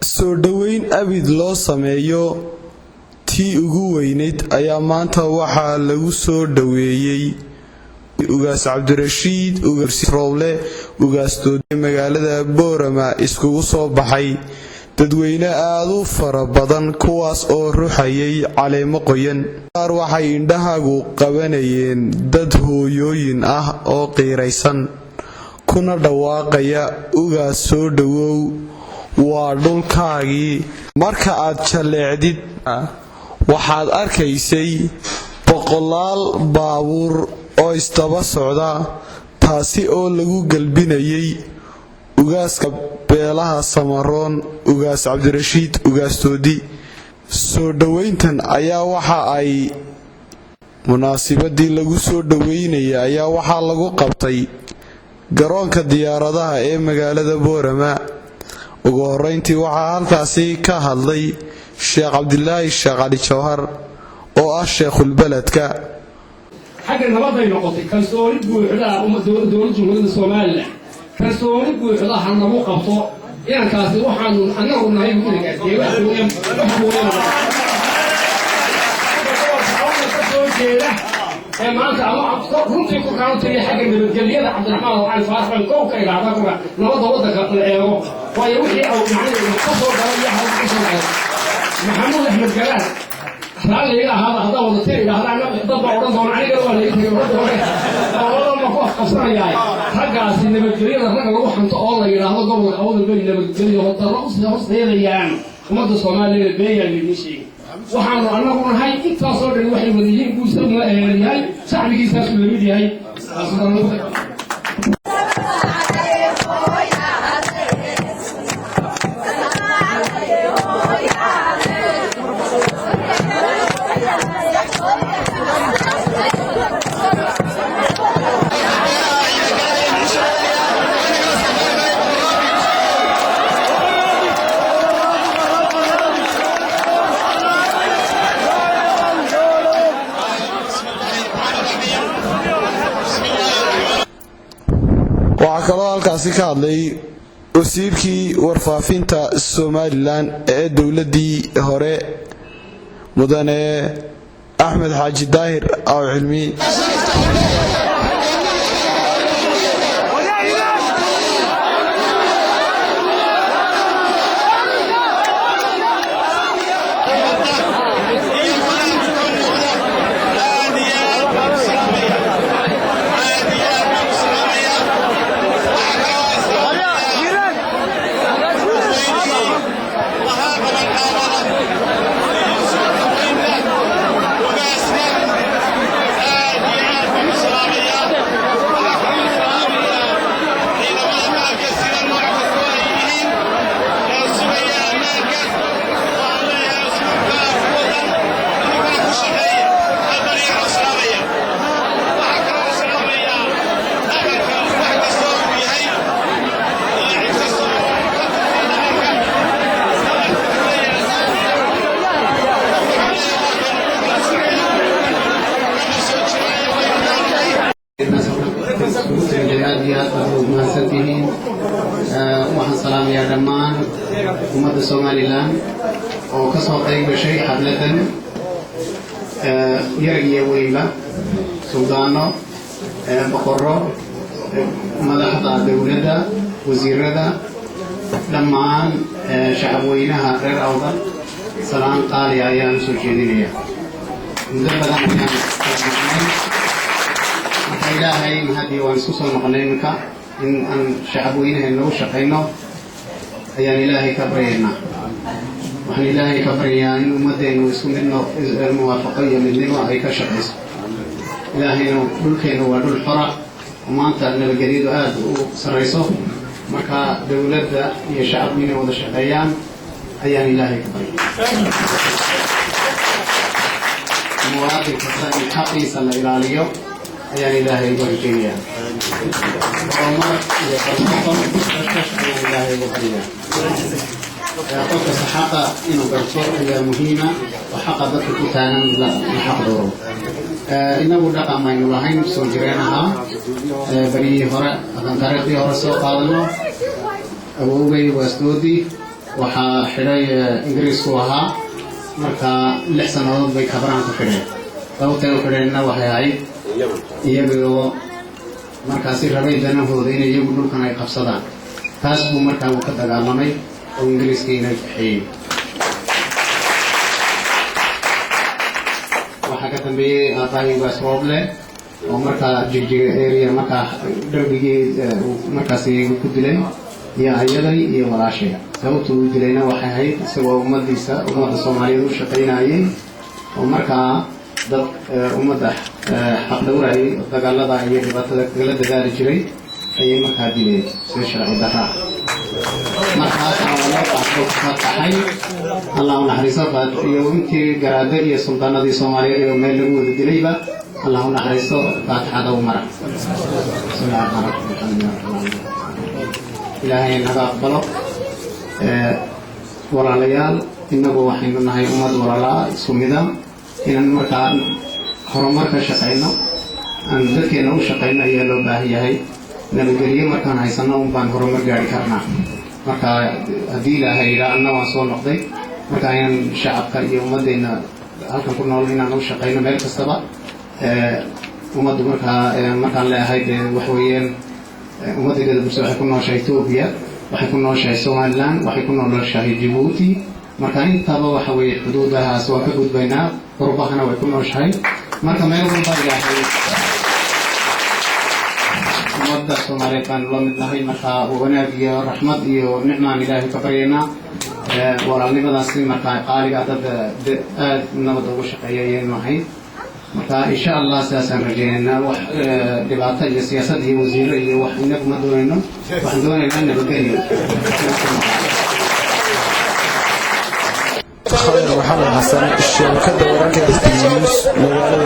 soo dhaweyn abid loo sameeyo tii ugu weyneyd ayaa maanta waxaa lagu soo dhaweeyay ugaas Cabdirashiid ugaas Roble ugaas Doode magaalada Boorama iskugu soo baxay dadweyne aad u fara badan kuwaas oo ruuxayay caleemo qoyan qaar waxay indhahagu qabanayeen dad hooyooyin ah oo qiiraysan kuna dhawaaqaya ugaas soo dhawow waa dhulkaagii marka aad jaleecdid waxaad arkaysay boqolaal baabuur oo istaba socda taasi oo lagu galbinayay ugaaska beelaha Samaroon ugaas Cabdirashiid ugaas Doodi soo dhaweyntan ayaa waxa ay munaasabadii lagu soo dhaweynayay ayaa waxa lagu qabtay garoonka diyaaradaha ee magaalada Boorama ugu horeyntii waxa halkaasi ka hadlay Sheekh Cabdilaahi Sheekh Ali Jawhar oo ah Sheekhul Baladka حاجة نبضة ينقطي كسوري بوحدة دولة جمهورية الصومال كسوري بوحدة حنا مقطع يعني كاسي وحنا أنا قلنا هاي بقولك كذي وحنا ما أنت أنا رنتي كانوا تري حاجة من الجلية عبد الرحمن وعلي فارس من كوكا إلى عباكم نبضة وضع الأيام ويوحي أو يعني القصر ده يحاول يحصل محمود أحمد جلال رأي هذا وضعتي إلى هذا ضبع ورضا عليه ولا يجي ورضا والله ما فوق قصري يعني حاجة سيدنا بالجريرة رجع روح أنت الله إلى هذا قبل أول البيت بالجريرة والرأس رأس هذا يعني ومد الصومالي البيت اللي مشي وحنا أنا قلنا هاي اتصل بالوحي وديين بوسنا هاي صاحبي كيساس بالميديا هاي kaloo halkaasi ka hadlay wasiirkii warfaafinta Somaliland ee dawladii hore mudane Axmed Xaaji Daahir oo cilmi waxaan salaamayaa dhammaan ummadda Somaliland oo ka soo qayb gashay xafladan yar iyo weynba suldaano boqorro madaxda dawladda wasiirada dhammaan shacabweynaha reer Awdal salaan qaali ayaan soo jeedinayaa muddo badan ilaahay hadii waan isku soo noqonay marka in aan shacabweynaha loo shaqeyno ayaan ilaahay ka baryaynaa waxaan ilaahay ka baryaa in ummadeenu isku mid muwaafaqo iyo midnimo ay ka shaqeyso ilaahayna dhulkeenu waa dhul xora maanta nabadgelyadu aad u sareyso marka dawladda iyo shacabweynaha wada shaqeeyaan ayaan ilaahay ka baryaa muwaadin kasta in xaqiisa la ilaaliyo ayaan ilaahay uga rajeynayaa عمر يقرصكم تشتغل الله وبريا قلت الصحافة إنه برسول هي مهمة وحق ذلك كتانا لا نحضره إنه دقا ما ينولهين سوجرينها بري هراء أكن تاريخي هراء سوق قادنا أبوبي واسدودي waxaa xidhay ingiriisku ahaa marka 6 sanadood bay kabraan ku xidheen sababtay u xidheenna waxay ahayd iyagoo markaasi rabay danahooda inay iyagu dhulkan ay qabsadaan taas buu markaa uu ka dagaalamay oo ingiriiska inay kaxeeyey waxaa ka dambeeyey aabbahay ugaas rooble oo markaa jigjiga area markaa darbigii markaasi ku dilay iyo ayaday iyo walaashay sababtu uu dilayna waxay ahayd isagoo ummadda Soomaaliyeed u shaqaynayay oo markaa dad ummadda xaq dhowrayay dagaalada iyo dhibaatada kala dagaali jiray ayay markaa dileen si sharci darro markaa tahay Allah naxariiso iyo intii garaade iyo suldaanadii Soomaaliyeed iyo meel lagu wada dilayba Allah naxariiso faatixada u mara ilaahay naga aqbalo walaalayaal inagu waxaynu nahay ummad walaalaa isku mida inaan markaa horumarka shaqayno aan dadkeena u shaqayno ayaa loo baahan yahay nabadgelyo markaan haysano un baan horumar gaari karnaa marka haddii ilaahay yidhaa anna waan soo noqday marka inaan shacabka iyo ummaddeena halkan ku nool inaan u shaqayno meel kastaba ummaddu markaan leeyahay wax weeyaan ummaddeeda bulshada waxay ku nooshahay Ethiopia waxay ku nooshahay Somaliland waxay ku nooshahay Djibouti marka intaba waxa weeye xuduudahaas waa ka gudbaynaa qurbahana way ku nooshahay marka meel walba ilaahay ummadda Soomaaliyeed baan la mid nahay marka wanaag iyo raxmad iyo nicmaan ilaahay ka baryaynaa walaalnimadaasi marka qaaliga dad aad nabad ugu shaqeeyay nahay marka insha Allah saasan rajeynaa wax dhibaato iyo siyaasad iyo wasiiro iyo wax inagu ma doonayno waxaan doonaynaa nabadgelyo خير محمد حسن الشبكة ورقة التلميذ مبالغ